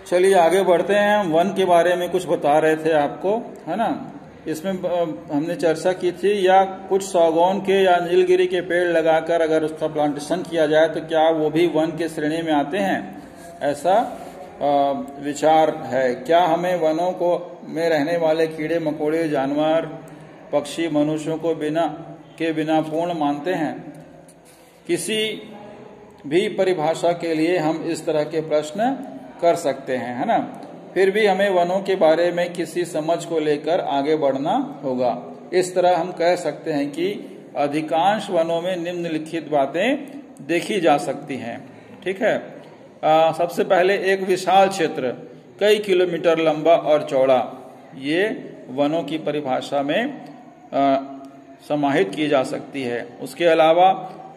चलिए आगे बढ़ते हैं। हम वन के बारे में कुछ बता रहे थे आपको, है ना। इसमें हमने चर्चा की थी, या कुछ सागौन के या नीलगिरी के पेड़ लगाकर अगर उसका प्लांटेशन किया जाए तो क्या वो भी वन के श्रेणी में आते हैं, ऐसा विचार है। क्या हमें वनों को में रहने वाले कीड़े मकोड़े, जानवर, पक्षी मनुष्यों को बिना पूर्ण मानते हैं? किसी भी परिभाषा के लिए हम इस तरह के प्रश्न कर सकते हैं, है ना। फिर भी हमें वनों के बारे में किसी समझ को लेकर आगे बढ़ना होगा। इस तरह हम कह सकते हैं कि अधिकांश वनों में निम्नलिखित बातें देखी जा सकती हैं। ठीक है। सबसे पहले एक विशाल क्षेत्र कई किलोमीटर लंबा और चौड़ा, ये वनों की परिभाषा में समाहित की जा सकती है। उसके अलावा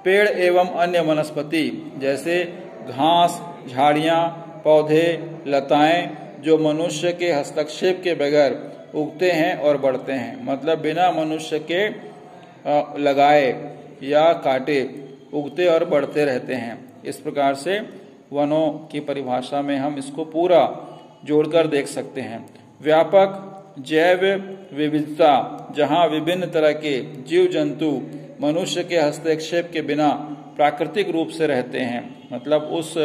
पेड़ एवं अन्य वनस्पति जैसे घास, झाड़ियां, पौधे, लताएं जो मनुष्य के हस्तक्षेप के बगैर उगते हैं और बढ़ते हैं, मतलब बिना मनुष्य के लगाए या काटे उगते और बढ़ते रहते हैं। इस प्रकार से वनों की परिभाषा में हम इसको पूरा जोड़कर देख सकते हैं। व्यापक जैव विविधता, जहां विभिन्न तरह के जीव जंतु मनुष्य के हस्तक्षेप के बिना प्राकृतिक रूप से रहते हैं, मतलब उस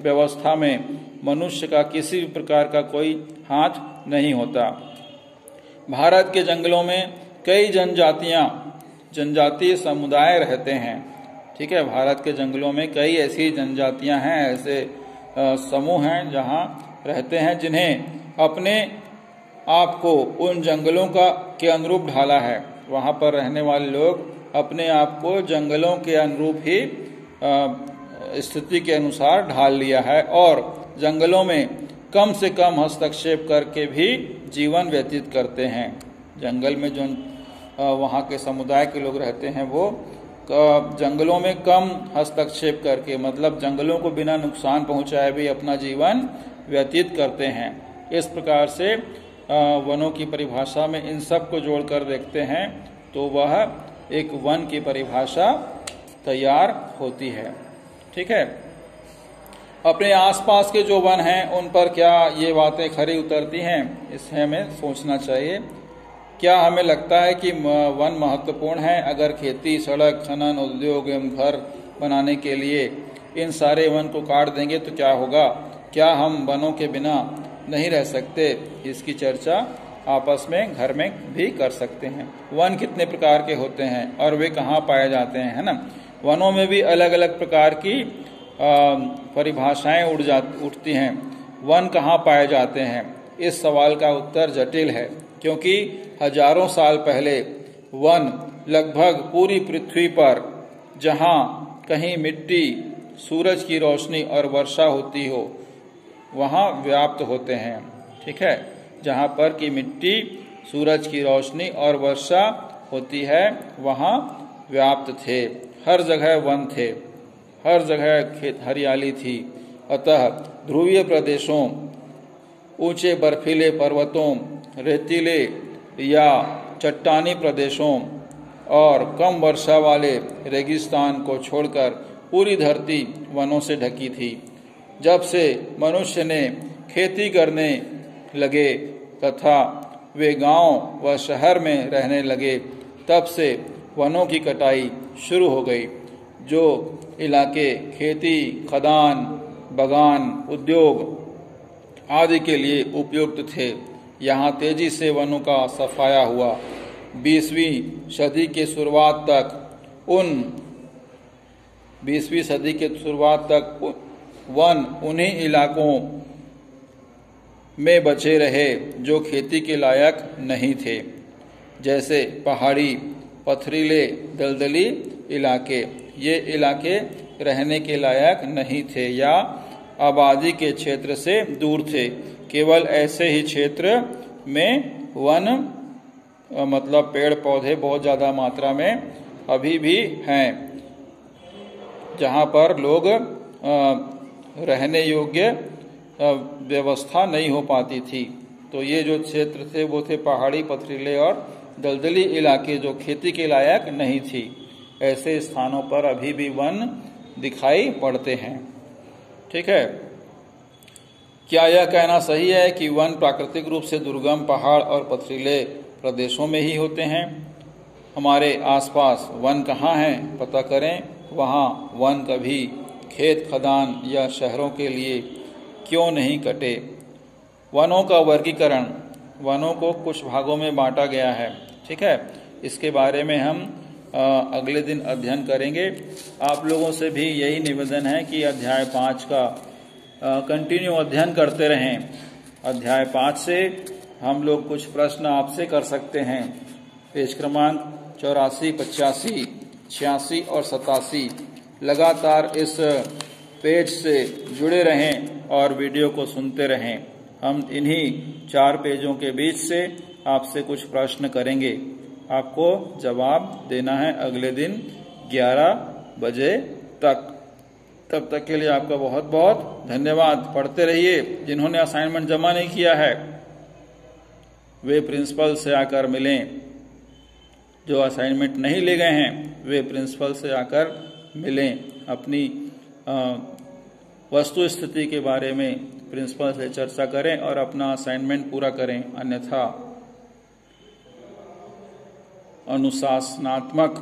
व्यवस्था में मनुष्य का किसी भी प्रकार का कोई हाथ नहीं होता। भारत के जंगलों में कई जनजातीय समुदाय रहते हैं। ठीक है, भारत के जंगलों में कई ऐसी जनजातियां हैं, ऐसे समूह हैं जहां रहते हैं जिन्हें अपने आप को उन जंगलों के अनुरूप ढाला है। वहां पर रहने वाले लोग अपने आप को जंगलों के अनुरूप ही स्थिति के अनुसार ढाल लिया है और जंगलों में कम से कम हस्तक्षेप करके भी जीवन व्यतीत करते हैं। जंगल में जो वहाँ के समुदाय के लोग रहते हैं वो जंगलों में कम हस्तक्षेप करके, मतलब जंगलों को बिना नुकसान पहुंचाए भी अपना जीवन व्यतीत करते हैं। इस प्रकार से वनों की परिभाषा में इन सब को जोड़कर देखते हैं तो वह एक वन की परिभाषा तैयार होती है। ठीक है। अपने आसपास के जो वन हैं उन पर क्या ये बातें खरी उतरती हैं, इसे हमें सोचना चाहिए। क्या हमें लगता है कि वन महत्वपूर्ण है? अगर खेती, सड़क, खनन, उद्योग एवं घर बनाने के लिए इन सारे वन को काट देंगे तो क्या होगा? क्या हम वनों के बिना नहीं रह सकते? इसकी चर्चा आपस में घर में भी कर सकते हैं। वन कितने प्रकार के होते हैं और वे कहाँ पाए जाते हैं, है ना। वनों में भी अलग अलग प्रकार की परिभाषाएं उठती हैं। वन कहाँ पाए जाते हैं? इस सवाल का उत्तर जटिल है, क्योंकि हजारों साल पहले वन लगभग पूरी पृथ्वी पर जहाँ कहीं मिट्टी, सूरज की रोशनी और वर्षा होती हो वहाँ व्याप्त होते हैं। ठीक है, जहाँ पर की मिट्टी, सूरज की रोशनी और वर्षा होती है वहाँ व्याप्त थे। हर जगह वन थे, हर जगह खेत हरियाली थी। अतः ध्रुवीय प्रदेशों, ऊंचे बर्फीले पर्वतों, रेतीले या चट्टानी प्रदेशों और कम वर्षा वाले रेगिस्तान को छोड़कर पूरी धरती वनों से ढकी थी। जब से मनुष्य ने खेती करने लगे तथा वे गांव व शहर में रहने लगे, तब से वनों की कटाई शुरू हो गई। जो इलाके खेती, खदान, बगान, उद्योग आदि के लिए उपयुक्त थे, यहाँ तेजी से वनों का सफाया हुआ। 20वीं सदी के शुरुआत तक वन उन्हीं इलाकों में बचे रहे जो खेती के लायक नहीं थे, जैसे पहाड़ी, पथरीले, दलदली इलाके। ये इलाके रहने के लायक नहीं थे या आबादी के क्षेत्र से दूर थे। केवल ऐसे ही क्षेत्र में वन मतलब पेड़ पौधे बहुत ज़्यादा मात्रा में अभी भी हैं, जहाँ पर लोग रहने योग्य व्यवस्था नहीं हो पाती थी। तो ये जो क्षेत्र थे वो थे पहाड़ी, पथरीले और दलदली इलाके जो खेती के लायक नहीं थी। ऐसे स्थानों पर अभी भी वन दिखाई पड़ते हैं। ठीक है। क्या यह कहना सही है कि वन प्राकृतिक रूप से दुर्गम पहाड़ और पथरीले प्रदेशों में ही होते हैं? हमारे आसपास वन कहाँ हैं, पता करें। वहाँ वन कभी खेत खदान या शहरों के लिए क्यों नहीं कटे? वनों का वर्गीकरण, वनों को कुछ भागों में बांटा गया है, ठीक है। इसके बारे में हम अगले दिन अध्ययन करेंगे। आप लोगों से भी यही निवेदन है कि अध्याय 5 का कंटिन्यू अध्ययन करते रहें। अध्याय 5 से हम लोग कुछ प्रश्न आपसे कर सकते हैं। पेज क्रमांक 84, 85, 86 और 87 लगातार इस पेज से जुड़े रहें और वीडियो को सुनते रहें। हम इन्हीं 4 पेजों के बीच से आपसे कुछ प्रश्न करेंगे। आपको जवाब देना है अगले दिन 11 बजे तक। तब तक के लिए आपका बहुत बहुत धन्यवाद। पढ़ते रहिए। जिन्होंने असाइनमेंट जमा नहीं किया है वे प्रिंसिपल से आकर मिलें। जो असाइनमेंट नहीं ले गए हैं वे प्रिंसिपल से आकर मिलें। अपनी वस्तु स्थिति के बारे में प्रिंसिपल से चर्चा करें और अपना असाइनमेंट पूरा करें। अन्यथा अनुशासनात्मक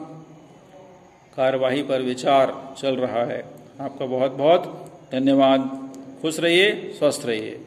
कार्यवाही पर विचार चल रहा है। आपका बहुत बहुत धन्यवाद। खुश रहिए, स्वस्थ रहिए।